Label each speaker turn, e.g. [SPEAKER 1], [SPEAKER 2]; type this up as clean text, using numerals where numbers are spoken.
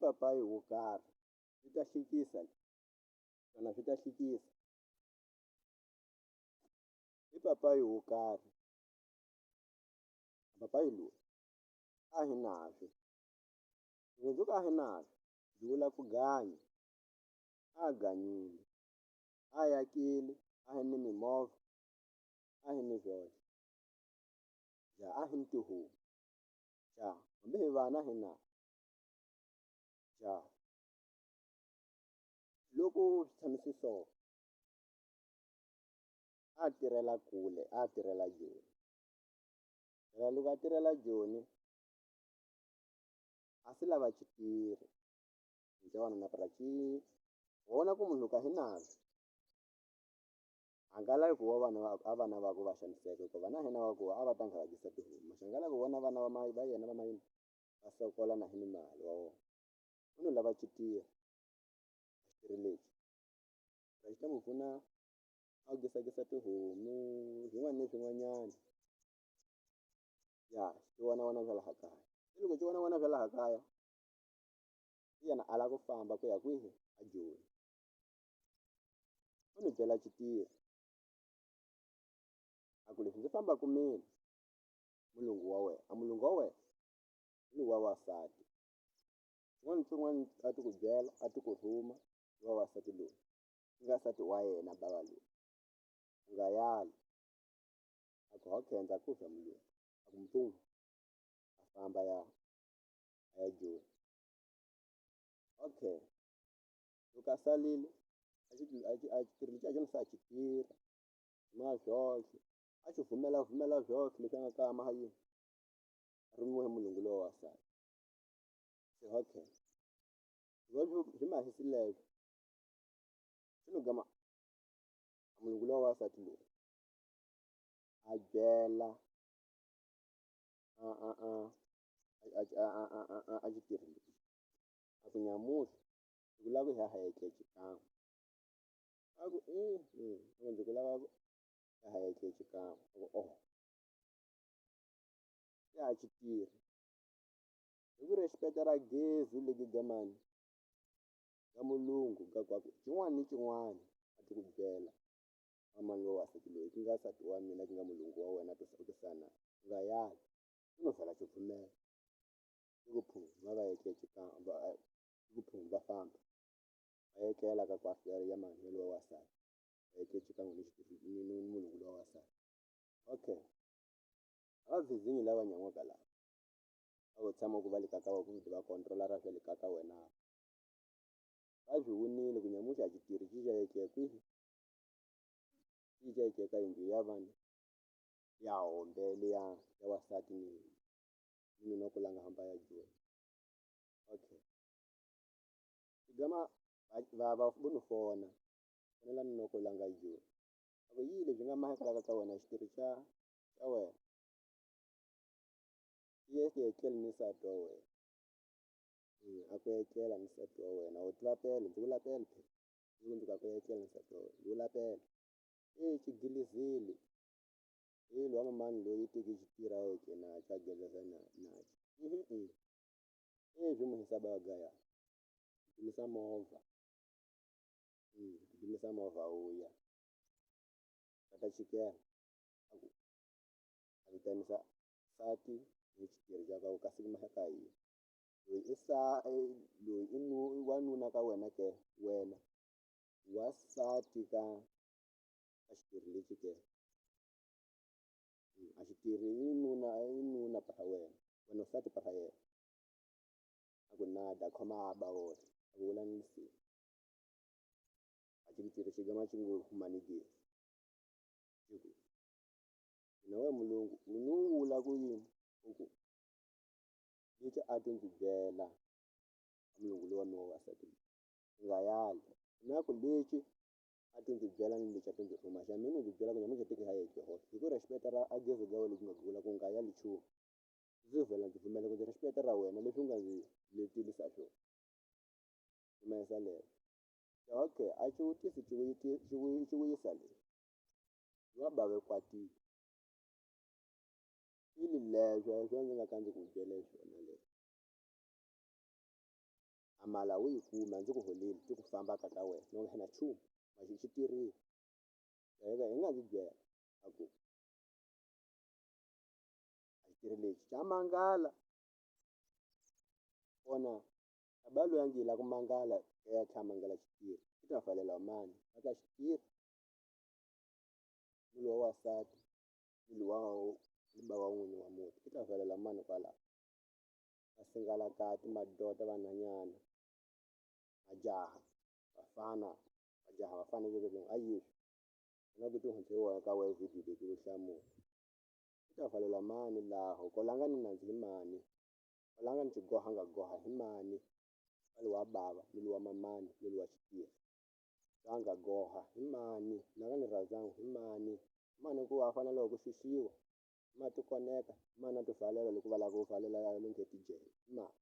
[SPEAKER 1] papayi wo karhi swi ta hlekisa swona swi ta hlekisa i papayi wo karhi papayi lowu a hi nahlo loko ndzo ka a hi nahlo byi vula ku ganya a ganyile a yakile a hi ni mimovha a hi ni swona ja a hi ni tihomu ja hambi hi vana hi na ja loko swi tshamisi so a tirhela kule a tirhela joni loko a tirhela joni a swi lava xitirhi njhani na vona ku munhu loko a hi nandzu a nga lavi ku va vana va ku va xaniseka hikuva vana hina va ku a va ta nga vavisa tihomu mara a nga lavi ku vona vana va yena va mayini va sokola na hi ni mali wa vona u no lava xitirhi lexi xi ta n'wi pfuna a gisagisa tihomu swin'wana ni swin'wanyana ya swivona swa laha kaya se loko xi vona swa laha kaya hi yena a lava ku famba ku ya kwihi a joni u ni byela xitirhi a ku leswi ndzi fambaka mina mulungu wa wena a mulungu wa wena i wa wasati swin'wana na swin'wana a ti ku byela a ti ku rhuma i vavasati loyi i nga nsati wa yena bava loyi u nga yali a ku okay ndza ku fa mulungu a ku mpfuni a famba a ya joni okay loko a salile a xitirhi lexi a xi a xi tirha ma byohle a xi vhumela byohle leswi a nga kaya ma yini a rimiwe hi mulungu lowa wasati se okay byi ma hisi leswo swi no gama a mulungu lowa wasati loyi a byela a xitirhi lexi a ku nyamusa ndzi lava ku hi ya xikan'we a ku ndzi ku lava ku hi ya xikan'we a ku oh ya xitirhi hi ku ri xipeta ra gezi leki gamani ka mulungu ka kwaku xin'wana ni xin'wana a ti ku byela a mani loyi wasati loyi ku nga nsati wa mina ku nga mulungu wa wena ku sana u nga yali u no vhela xi pfumela i ku phungu va xikan'we i ku phungu va famba va etlela ka kwaku ya mani loyi wasati va xikan'we ni mulungu lowa wasati okay a va vhizingi lava nyan'waka laha a vo tshama ku va le ka ka ku va control-ara swa le ka ka wena va byi winile ku nyamuxa a xitirhi xi ya kwihi xi ya ka yindlu ya vanhu ya hombe liya ya wasati ni nuna ku langa hamba ya joni okay xi gama va vo ni fona fonela nuna ku langa joni a ku yini lebyi nga mahekalaka ka wena xitirhi xa wena ye xi etlele ni nsati wa wena a ku etlela ni nsati wa wena u tiva pele ndzi vula pele ndzi ku a ku etlela nsati wa wena ndzi vula pele xi gilizile wa mani loyi teki xitirayeke na xa geleza na byi mu hisa bagaya dzimisa movha dzimisa movha wu ya va ta chikela a ku a vitanisa nsati ni xitirhi xa ka ku kasi mahaka yini loyi i wanuna ka wena ke wena wasati ka xitirhi lexi ke a xitirhi i nuna papa wena nsati papa yena a ku nada khoma aba wona a ku vulanisi a xitirhi xi gama xi ngo mani gezi nawe mulungu u ni vula ku yini u ku lexi a ti ndzi byela mulungu lowa mi wasati nga yali na ku lexi a ti ndzi byela ni lexi a ti ndzi rhuma xa mina ndzi byela ku nyamuxa teki ha yeke hosi hi ku ri xipeta ra a gezi ga wena lexi nga vula ku nga yali nchumu ndzi vhela ndzi pfumela ku ndzi ri xipeta ra wena leswi u nga ndzi letelisa swona pfumelisa lero okay a xivutiso xi vuyisa leswi wa bava kwatile leswo ndzi nga ka ndzi ku byele swona leswi a mala wu yi kuma ndzi ku holeli ti ku famba ka ta wena no nghena nchumu mara xi tirhile hi nga ndzi byela a ku a xi tirhi lexi xa mangala kona bava loyi a nge yi la ku mangala ya tlha mangala xi tirha i ta pfalela mani a ka xi tirha ni loyi wa wansati ni loyi wa bava n'wini wa muti i ta pfalela mani kwalaho va singalakati madoda vanhwanyana majaha vafana majaha vafana a yiswi na ku ti hundziwa ka wena vhidiyo leti yo hlamula i ta pfalela mani laha ko langa ni nandzu hi mani ko langa ni xigoha nga goha hi mani ka loyi wa bava ni loyi wa mamani ni loyi wa xitirhi la nga goha hi mani langa ni rhandzaka hi mani mani ku va fanele ku xuxiwa mani ti koneka mani a ti pfalela loko va lava ku pfalela lomu tijele hi mani.